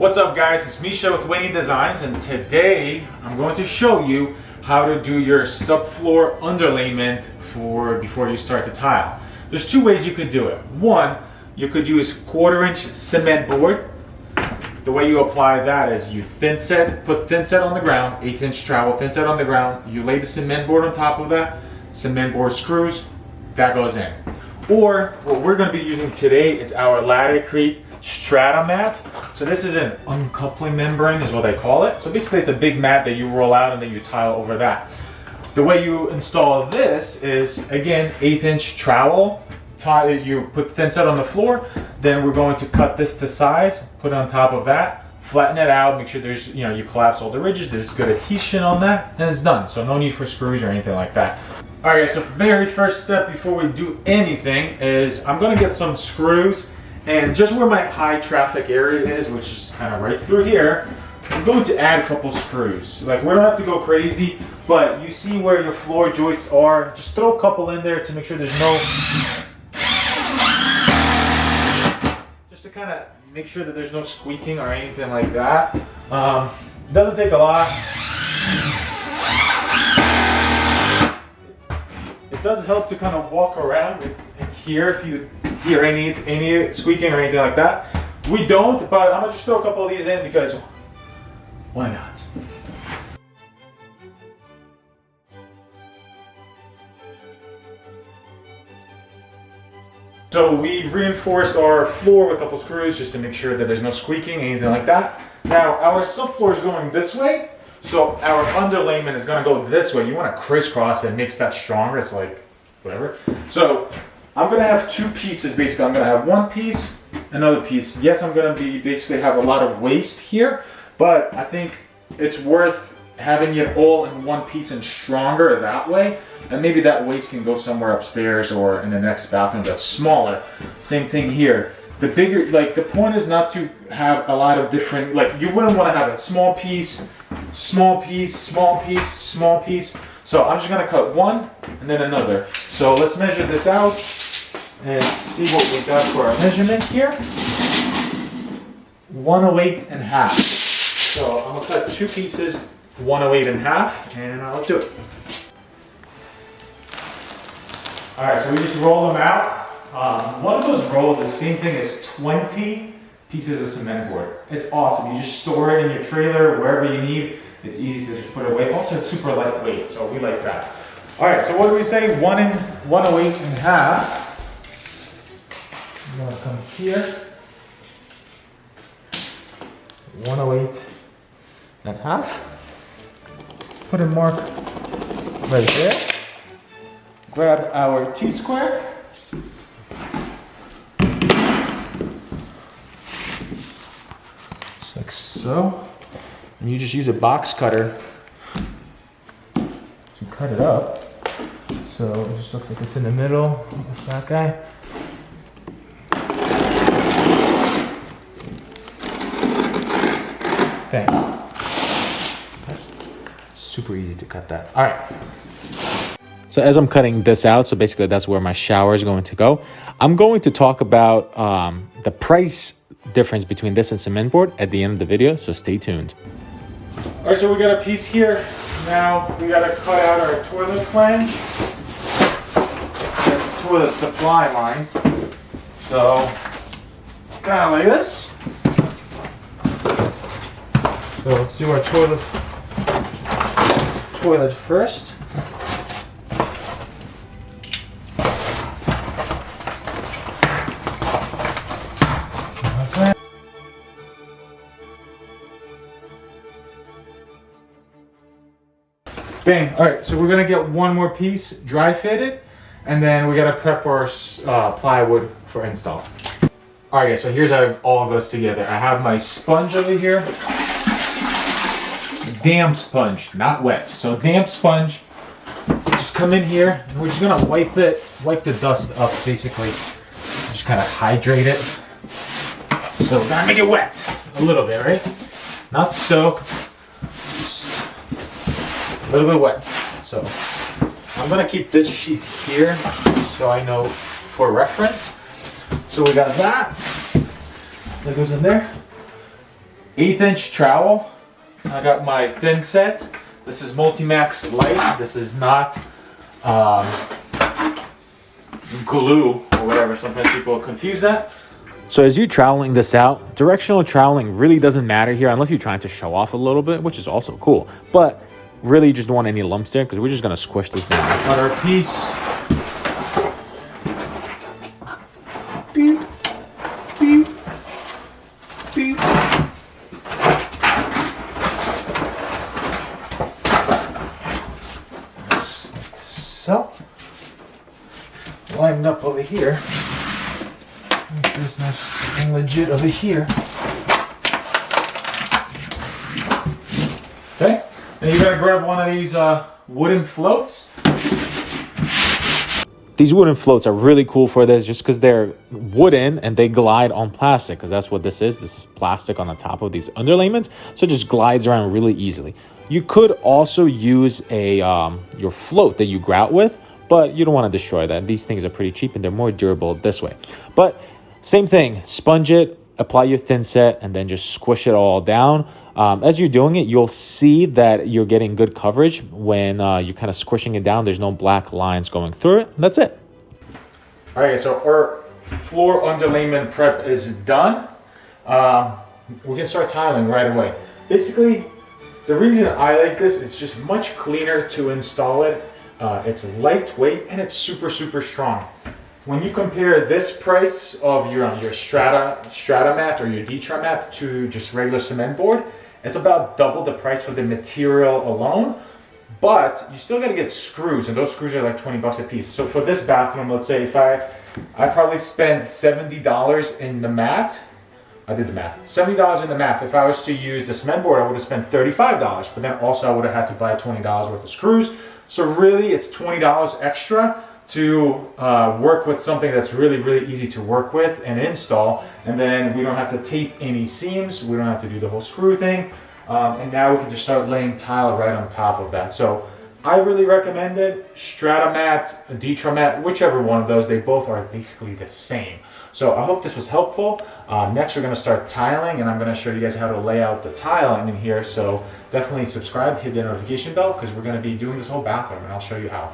What's up guys, it's Misha with Winnie Designs, and today I'm going to show you how to do your subfloor underlayment before you start the tile. There's two ways you could do it. One, you could use 1/4 inch cement board. The way you apply that is you put thin set on the ground, 1/8 inch trowel, thin set on the ground, you lay the cement board on top of that, cement board screws, that goes in. Or what we're going to be using today is our Laticrete Strata mat. So this is an uncoupling membrane is what they call it. So basically it's a big mat that you roll out and then you tile over that. The way you install this is, again, 1/8 inch trowel. You put thin set on the floor, then we're going to cut this to size, put it on top of that, flatten it out, make sure there's, you collapse all the ridges, there's good adhesion on that, and it's done. So no need for screws or anything like that. All right, so very first step before we do anything is I'm gonna get some screws, and just where my high traffic area is, which is kind of right through here, I'm going to add a couple screws. Like, we don't have to go crazy, but you see where your floor joists are, just throw a couple in there to make sure there's no, just to kind of make sure that there's no squeaking or anything like that. It doesn't take a lot. It does help to kind of walk around and hear if you hear any squeaking or anything like that. We don't, but I'm gonna just throw a couple of these in because why not? So we reinforced our floor with a couple screws just to make sure that there's no squeaking, anything like that. Now our subfloor is going this way, so our underlayment is going to go this way. You want to crisscross it, makes that stronger. It's like whatever. So I'm going to have two pieces basically. I'm going to have one piece, another piece. Yes, I'm going to be basically have a lot of waste here, but I think it's worth having it all in one piece and stronger that way. And maybe that waste can go somewhere upstairs or in the next bathroom that's smaller. Same thing here. The bigger, like, the point is not to have a lot of different, like, you wouldn't want to have a small piece, small piece, small piece, small piece. So I'm just going to cut one and then another. So let's measure this out and see what we got for our measurement here. 108 and half. So I'm going to cut two pieces, 108 and half, and let's do it. All right, so we just roll them out. One of those rolls is the same thing as 20 pieces of cement board. It's awesome. You just store it in your trailer, wherever you need. It's easy to just put it away. Also, it's super lightweight, so we like that. All right, so what do we say? 108 and half. I'm gonna come here. 108 and half. Put a mark right there. Grab our T-square. Just like so. And you just use a box cutter to cut it up. So it just looks like it's in the middle of that guy. Bang. Super easy to cut that. All right. So as I'm cutting this out, so basically that's where my shower is going to go. I'm going to talk about the price difference between this and cement board at the end of the video, so stay tuned. All right, so we got a piece here. Now we got to cut out our toilet flange, toilet supply line. So kind of like this. So let's do our toilet first. Bang. All right, so we're gonna get one more piece dry fitted, and then we gotta prep our plywood for install. All right, guys, so here's how it all goes together. I have my sponge over here. Damp sponge, not wet. So damp sponge. Just come in here, and we're just gonna wipe the dust up, basically. Just kind of hydrate it. So we're gonna make it wet a little bit, right? Not soaked. A little bit wet. So I'm gonna keep this sheet here so I know for reference. So we got that goes in there. 1/8" trowel. I got my thin set. This is Multimax Light. This is not glue or whatever. Sometimes people confuse that. So as you're troweling this out, directional troweling really doesn't matter here unless you're trying to show off a little bit, which is also cool. But really you just don't want any lumps there because we're just going to squish this down. Cut our piece. Beep, beep, beep. So, lined up over here. Business and legit over here. Okay, and you gotta grab one of these wooden floats. These wooden floats are really cool for this just because they're wooden and they glide on plastic, because that's what this is. This is plastic on the top of these underlayments, so it just glides around really easily. You could also use a your float that you grout with, but you don't want to destroy that. These things are pretty cheap and they're more durable this way. But same thing, sponge it, apply your thin set, and then just squish it all down. As you're doing it, you'll see that you're getting good coverage when you're kind of squishing it down. There's no black lines going through it. That's it. All right, so our floor underlayment prep is done. We can start tiling right away. Basically, the reason I like this is just much cleaner to install it. It's lightweight and it's super, super strong. When you compare this price of your Strata mat or your Ditra mat to just regular cement board, it's about double the price for the material alone, but you still gotta get screws, and those screws are like 20 bucks a piece. So for this bathroom, let's say if I probably spend $70 in the mat. I did the math. $70 in the mat. If I was to use the cement board, I would have spent $35, but then also I would have had to buy $20 worth of screws. So really it's $20 extra to work with something that's really, really easy to work with and install. And then we don't have to tape any seams. We don't have to do the whole screw thing. And now we can just start laying tile right on top of that. So I really recommend it. Strata mat, Ditra mat, whichever one of those, they both are basically the same. So I hope this was helpful. Next we're gonna start tiling, and I'm gonna show you guys how to lay out the tile in here. So definitely subscribe, hit the notification bell, because we're gonna be doing this whole bathroom and I'll show you how.